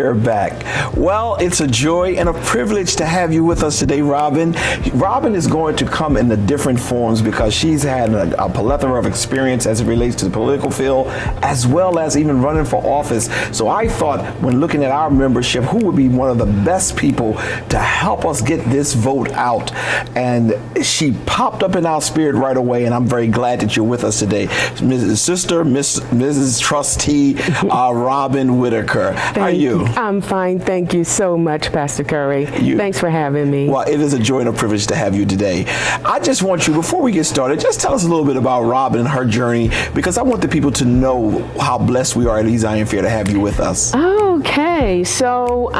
we're back. Well, it's a joy and a privilege to have you with us today, Robin. Robin is going to come in the different forms because she's had a plethora of experience as it relates to the political field, as well as even running for office. So I thought, when looking at our membership, who would be one of the best people to help us get this vote out? And she popped up in our spirit right away, and I'm very glad that you're with us today. Mrs. Trustee Robin Whitaker. How are you? I'm fine. Thank you so much, Pastor Curry. Thanks for having me. Well, it is a joy and a privilege to have you today. I just want you, before we get started, just tell us a little bit about Robin and her journey, because I want the people to know how blessed we are at East Iron Fair to have you with us. Okay. So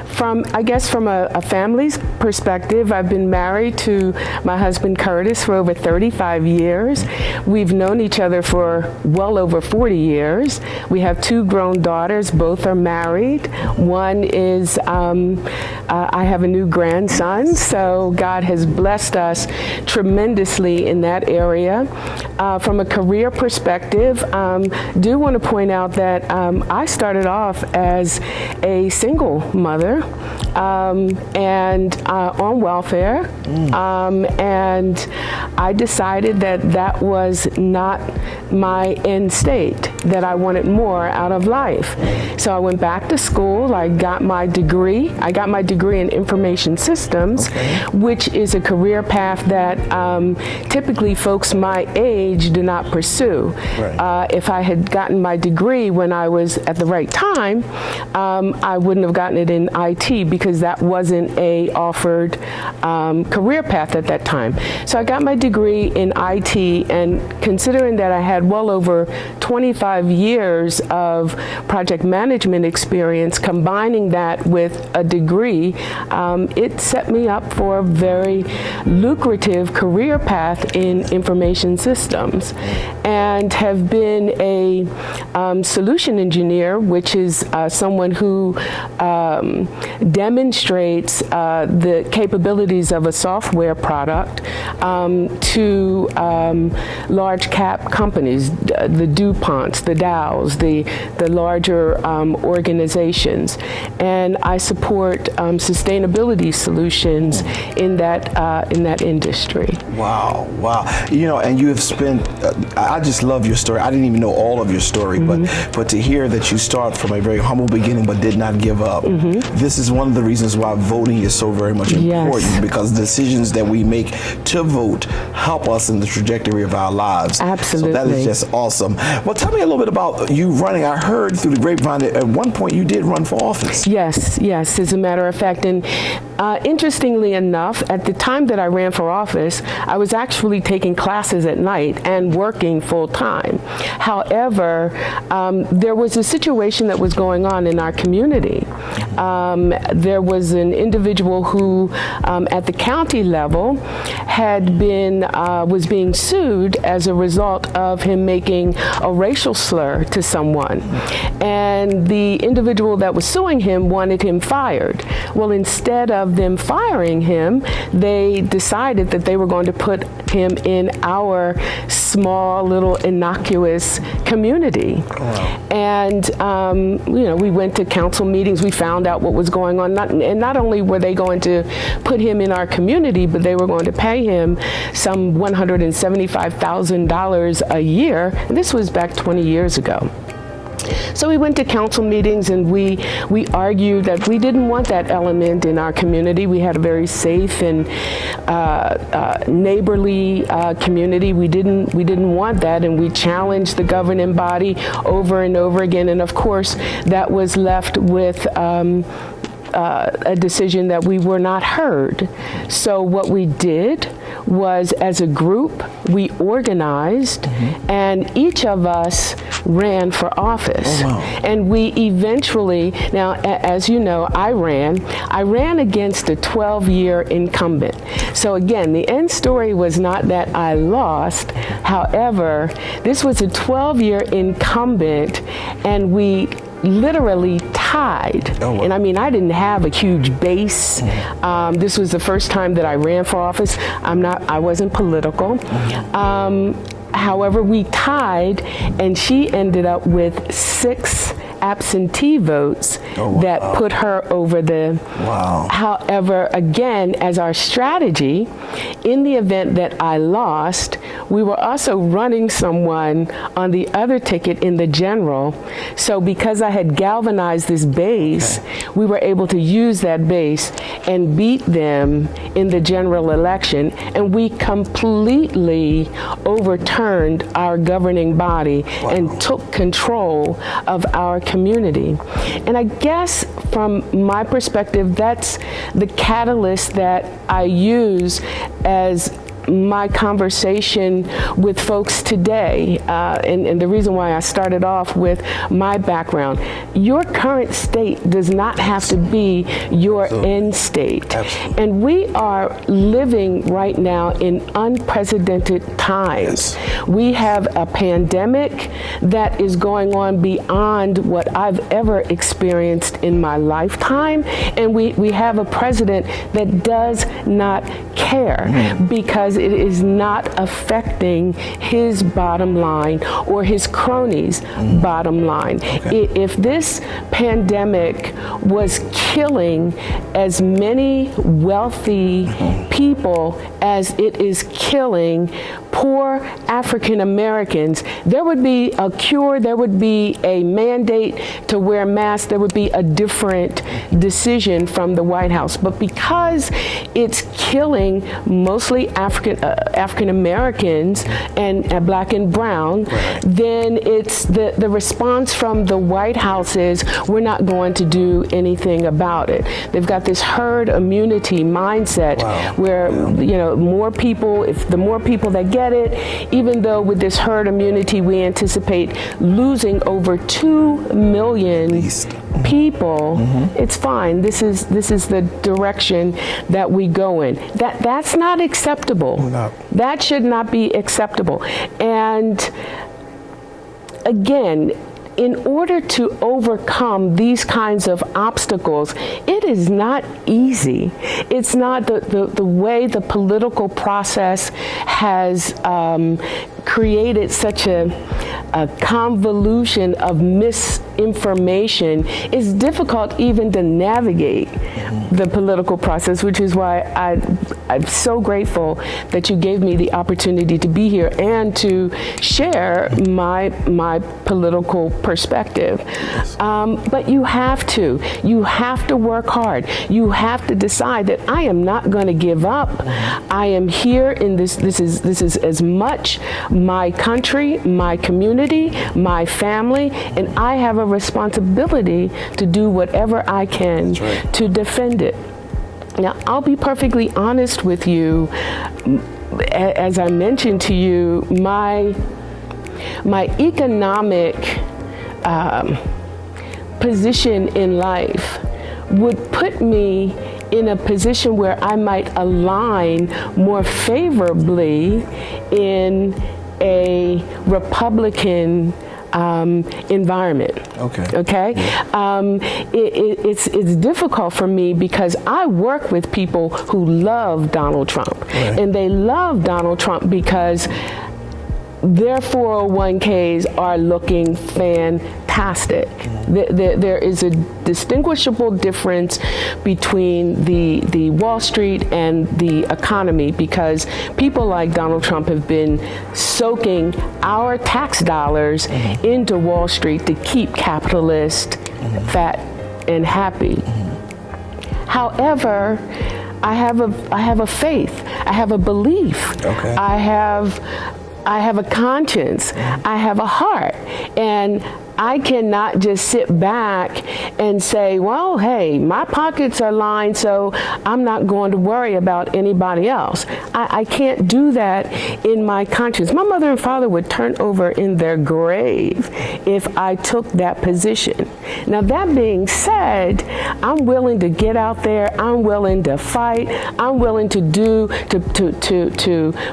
from a family's perspective, I've been married to my husband Curtis for over 35 years. We've known each other for well over 40 years. We have two grown daughters. Both are married. One is, I have a new grandson, so God has blessed us tremendously in that area. From a career perspective, do want to point out that I started off as a single mother and on welfare, and I decided that was not my end state, that I wanted more out of life. So I went back to school. I got my degree. I got my degree in information systems, which is a career path that typically folks my age do not pursue. Right. If I had gotten my degree when I was at the right time, I wouldn't have gotten it in IT because that wasn't a offered career path at that time. So I got my degree in IT, and considering that I had well over 25 years of project management experience, combining that with a degree, it set me up for a very lucrative career path in information systems, and have been a solution engineer, which is someone who demonstrates the capabilities of a software product to large cap companies, the DuPonts, the Dows, the larger organizations. And I support sustainability solutions in that industry. Wow. You know, and you have spent, I just love your story. I didn't even know all of your story, but to hear that you start from a very humble beginning but did not give up. This is one of the reasons why voting is so very much important, because decisions that we make to vote help us in the trajectory of our lives. Absolutely. So that is just awesome. Well, tell me a little bit about you running. I heard through the grapevine that at one point you did run for office. Yes, as a matter of fact. And interestingly enough, at the time that I ran for office, I was actually taking classes at night and working full time. However, there was a situation that was going on in our community. There was an individual who, at the county level, was being sued as a result of him making a racial slur to someone. And the individual that was suing him wanted him fired. Well, instead of them firing him, they decided that they were going to put him in our small little innocuous community. Wow. And we went to council meetings. We found out what was going on. And not only were they going to put him in our community, but they were going to pay him some $175,000 a year. And this was back 20 years ago. So we went to council meetings, and we argued that we didn't want that element in our community. We had a very safe and neighborly community. We didn't want that, and we challenged the governing body over and over again. And of course, that was left with a decision that we were not heard. So what we did was, as a group, we organized, and each of us ran for office. Oh, wow. And we eventually, now, as you know, I ran against a 12-year incumbent. So again, the end story was not that I lost. However, this was a 12-year incumbent, and we literally tied. Oh, wow. And I mean, I didn't have a huge base. This was the first time that I ran for office. I wasn't political. However, we tied, and she ended up with 6 absentee votes that put her over the. Wow. However, again, as our strategy, in the event that I lost, we were also running someone on the other ticket in the general. So because I had galvanized this base, we were able to use that base and beat them in the general election, and we completely overturned our governing body and took control of our community. And I guess from my perspective, that's the catalyst that I use as my conversation with folks today, and the reason why I started off with my background. Your current state does not have to be your end state. Absolutely. And we are living right now in unprecedented times. Yes. We have a pandemic that is going on beyond what I've ever experienced in my lifetime, and we have a president that does not care because it is not affecting his bottom line or his cronies' bottom line. If this pandemic was killing as many wealthy people as it is killing poor African Americans, there would be a cure, there would be a mandate to wear masks, there would be a different decision from the White House. But because it's killing mostly African Americans and Black and brown, then it's the response from the White House is, we're not going to do anything about it. They've got this herd immunity mindset where more people, if the more people that get it, even though with this herd immunity we anticipate losing over 2 million people, it's fine. This is the direction that we go in. That's not acceptable. No. That should not be acceptable. And again, in order to overcome these kinds of obstacles, it is not easy. It's not the way the political process has created such a convolution of misinformation. It's difficult even to navigate the political process, which is why I'm so grateful that you gave me the opportunity to be here and to share my political perspective. But you have to work hard. You have to decide that I am not going to give up. I am here in this is as much my country, my community, my family, and I have a responsibility to do whatever I can to defend it. Now, I'll be perfectly honest with you. As I mentioned to you, my economic position in life would put me in a position where I might align more favorably in a Republican environment. Okay. It's difficult for me because I work with people who love Donald Trump, and they love Donald Trump because their 401ks are looking fantastic. There is a distinguishable difference between the Wall Street and the economy because people like Donald Trump have been soaking our tax dollars into Wall Street to keep capitalists fat and happy. However, I have a faith. I have a belief. I have a conscience. I have a heart. And I cannot just sit back and say, well, hey, my pockets are lined, so I'm not going to worry about anybody else. I can't do that in my conscience. My mother and father would turn over in their grave if I took that position. Now, that being said, I'm willing to get out there. I'm willing to fight. I'm willing to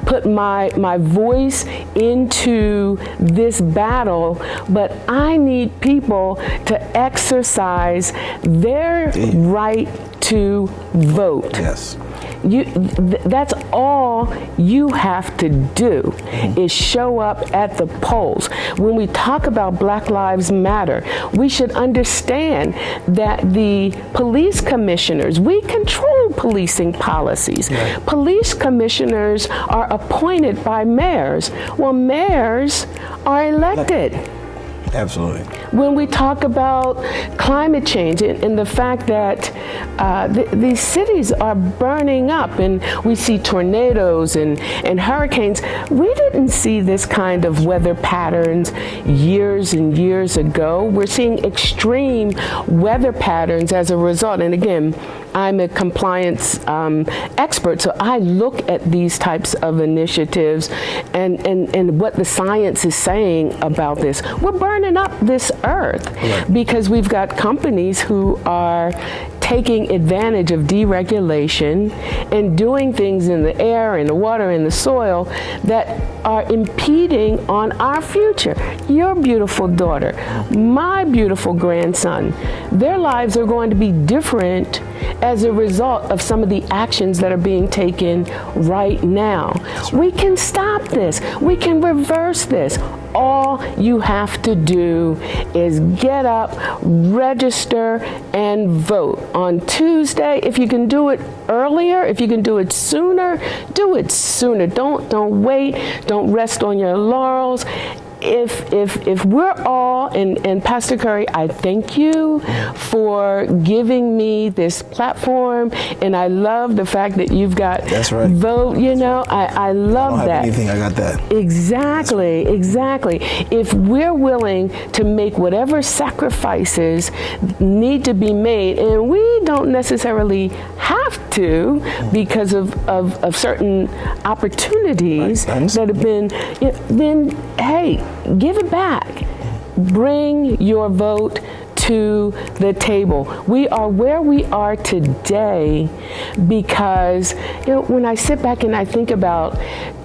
put my voice into this battle, but I need people to exercise their right to vote. Yes. That's all you have to do is show up at the polls. When we talk about Black Lives Matter, we should understand that the police commissioners, we control policing policies. Right. Police commissioners are appointed by mayors. Well, mayors are elected. Absolutely. When we talk about climate change and the fact that these cities are burning up and we see tornadoes and hurricanes, we didn't see this kind of weather patterns years and years ago. We're seeing extreme weather patterns as a result. And again, I'm a compliance expert, so I look at these types of initiatives and what the science is saying about this. We're burning up this earth because we've got companies who are taking advantage of deregulation and doing things in the air, in the water, in the soil that are impeding on our future. Your beautiful daughter, my beautiful grandson, their lives are going to be different as a result of some of the actions that are being taken right now. We can stop this. We can reverse this. All you have to do is get up, register, and vote. On Tuesday, if you can do it earlier, if you can do it sooner, do it sooner. Don't wait. Don't rest on your laurels. If we're all, and Pastor Curry, I thank you for giving me this platform, and I love the fact that you've got vote, I love that. I don't have anything, I got that. Exactly. If we're willing to make whatever sacrifices need to be made, and we don't necessarily have to because of certain opportunities that have been, then hey, give it back. Bring your vote to the table. We are where we are today because, when I sit back and I think about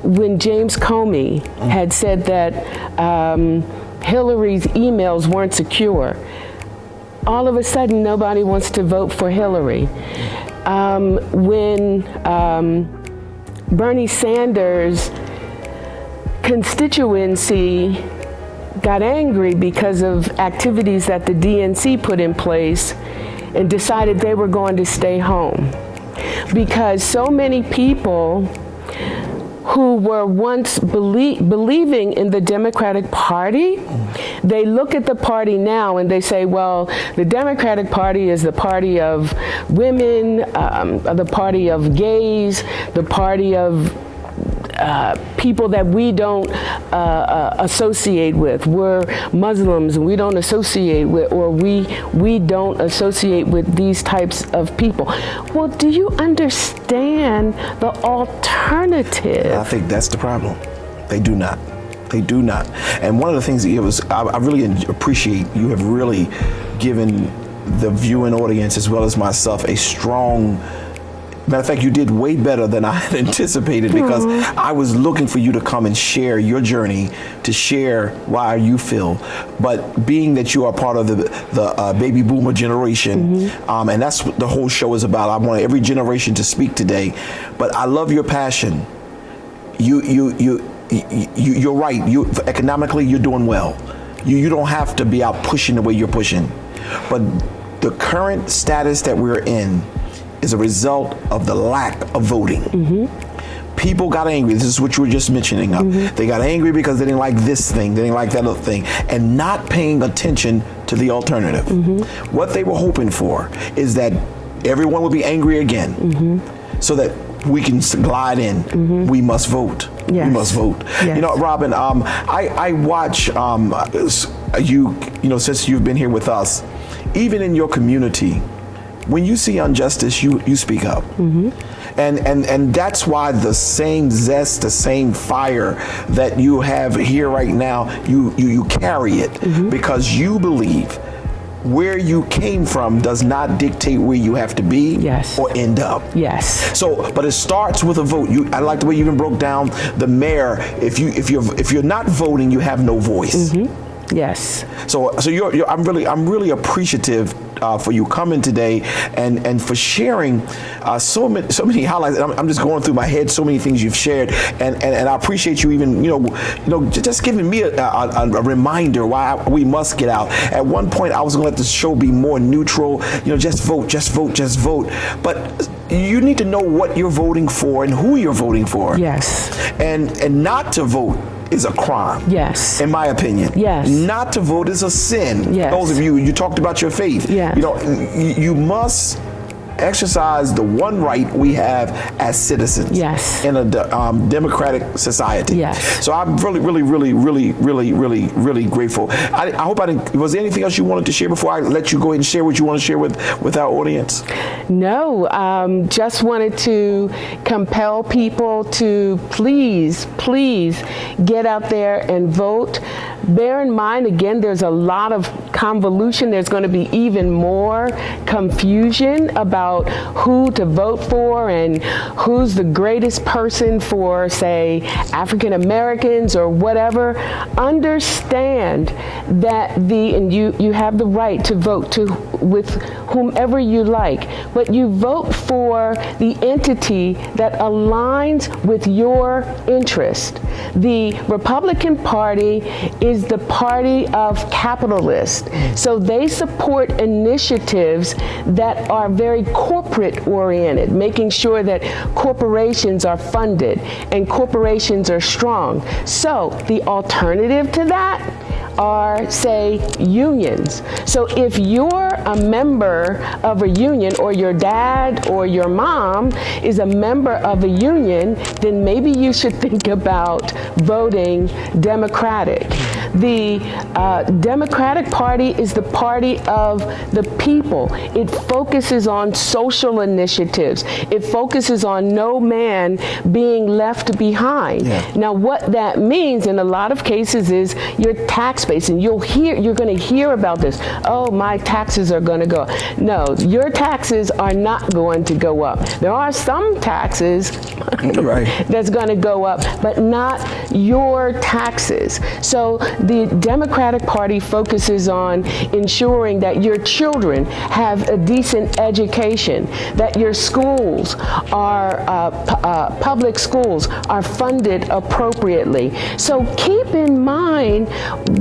when James Comey had said that Hillary's emails weren't secure, all of a sudden nobody wants to vote for Hillary. When Bernie Sanders' constituency got angry because of activities that the DNC put in place and decided they were going to stay home. Because so many people who were once believing in the Democratic Party, they look at the party now and they say, well, the Democratic Party is the party of women, the party of gays, the party of people that we don't associate with. We're Muslims and we don't associate with, or we don't associate with these types of people. Well, do you understand the alternative? I think that's the problem. They do not. They do not. And one of the things that I really appreciate, you have really given the viewing audience as well as myself a strong. Matter of fact, you did way better than I had anticipated because I was looking for you to come and share your journey, to share why you feel. But being that you are part of the baby boomer generation, and that's what the whole show is about. I want every generation to speak today. But I love your passion. You're right. Economically, you're doing well. You don't have to be out pushing the way you're pushing. But the current status that we're in is a result of the lack of voting. People got angry. This is what you were just mentioning. They got angry because they didn't like this thing, they didn't like that other thing, and not paying attention to the alternative. What they were hoping for is that everyone would be angry again, so that we can glide in. We must vote. Yes. We must vote. Yes. Robin, I watch you. Since you've been here with us, even in your community, when you see injustice, you speak up. And that's why the same zest, the same fire that you have here right now, you carry it because you believe where you came from does not dictate where you have to be or end up. So, but it starts with a vote. I like the way you even broke down the mayor. If you're not voting, you have no voice. Yes. So I'm really appreciative for you coming today and for sharing so many highlights. I'm just going through my head so many things you've shared, and I appreciate you even just giving me a reminder why we must get out. At one point, I was going to let the show be more neutral. Just vote, just vote, just vote. But you need to know what you're voting for and who you're voting for. Yes. And not to vote is a crime. Yes. In my opinion. Yes. Not to vote is a sin. Yes. Those of you talked about your faith. Yes. You must exercise the one right we have as citizens. Yes. In a democratic society. Yes. So I'm really grateful. I hope I didn't. Was there anything else you wanted to share before I let you go ahead and share what you want to share with our audience? No, just wanted to compel people to please get out there and vote. Bear in mind, again, there's a lot of convolution. There's going to be even more confusion about who to vote for and who's the greatest person for, say, African Americans or whatever. Understand that you have the right to vote with whomever you like, but you vote for the entity that aligns with your interest. The Republican Party is the party of capitalists, so they support initiatives that are very corporate oriented, making sure that corporations are funded and corporations are strong. So the alternative to that are, say, unions. So if you're a member of a union, or your dad or your mom is a member of a union, then maybe you should think about voting Democratic. The Democratic Party is the party of the people. It focuses on social initiatives. It focuses on no man being left behind. Yeah. Now, what that means in a lot of cases is your tax base, and you're going to hear about this. Oh, my taxes are going to go up. No, your taxes are not going to go up. There are some taxes right. that's going to go up, but not your taxes. So the Democratic Party focuses on ensuring that your children have a decent education, that your schools are public schools are funded appropriately. So keep in mind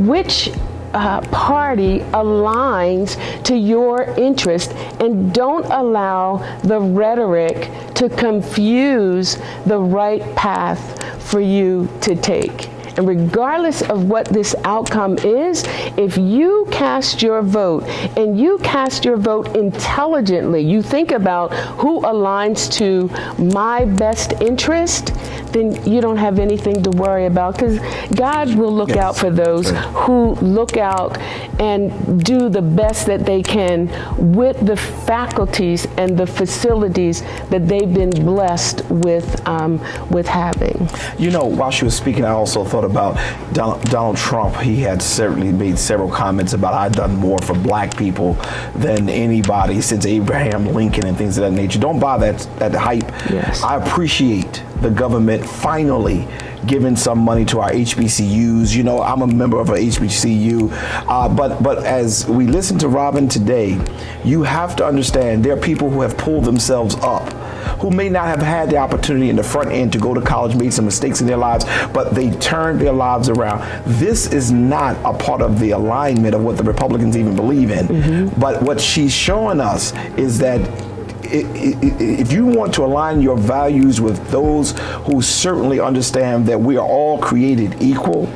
which party aligns to your interest, and don't allow the rhetoric to confuse the right path for you to take. And regardless of what this outcome is, if you cast your vote, and you cast your vote intelligently, you think about who aligns to my best interest, then you don't have anything to worry about, because God will look out for those who look out and do the best that they can with the faculties and the facilities that they've been blessed with having. While she was speaking, I also thought about Donald Trump. He had certainly made several comments about, I've done more for black people than anybody since Abraham Lincoln and things of that nature. Don't buy that hype. Yes. I appreciate the government finally giving some money to our HBCUs. I'm a member of a HBCU, but as we listen to Robin today, you have to understand there are people who have pulled themselves up, who may not have had the opportunity in the front end to go to college, made some mistakes in their lives, but they turned their lives around. This is not a part of the alignment of what the Republicans even believe in. Mm-hmm. But what she's showing us is that if you want to align your values with those who certainly understand that we are all created equal,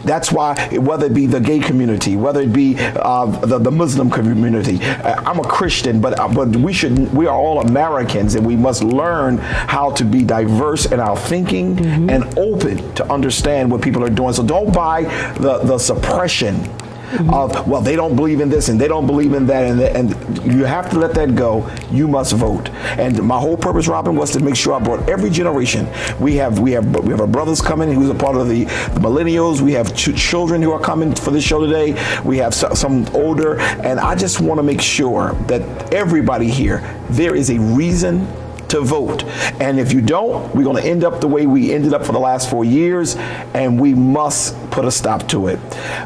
that's why, whether it be the gay community, whether it be the Muslim community, I'm a Christian, but we are all Americans, and we must learn how to be diverse in our thinking mm-hmm. and open to understand what people are doing. So don't buy the suppression mm-hmm. of, well, they don't believe in this and they don't believe in that, and you have to let that go. You must vote. And my whole purpose, Robin, was to make sure I brought every generation. We have our brothers coming who's a part of the millennials. We have children who are coming for the show today. We have some older, and I just want to make sure that everybody here, there is a reason to vote. And if you don't, we're going to end up the way we ended up for the last 4 years, and we must put a stop to it.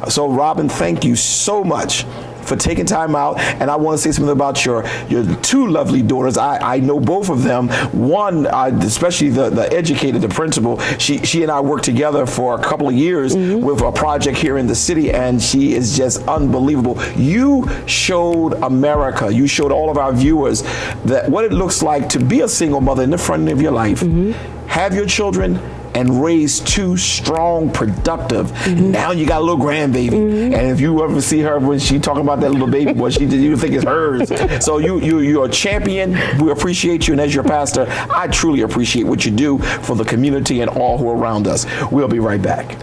So, Robin, thank you so much for taking time out. And I want to say something about your two lovely daughters. I know both of them. One, especially the educator, the principal, she and I worked together for a couple of years with a project here in the city, and she is just unbelievable. You showed America, you showed all of our viewers that what it looks like to be a single mother in the front of your life, have your children, and raise two strong, productive. Now you got a little grandbaby, and if you ever see her when she talking about that little baby boy, you think it's hers. So you're a champion. We appreciate you, and as your pastor, I truly appreciate what you do for the community and all who are around us. We'll be right back.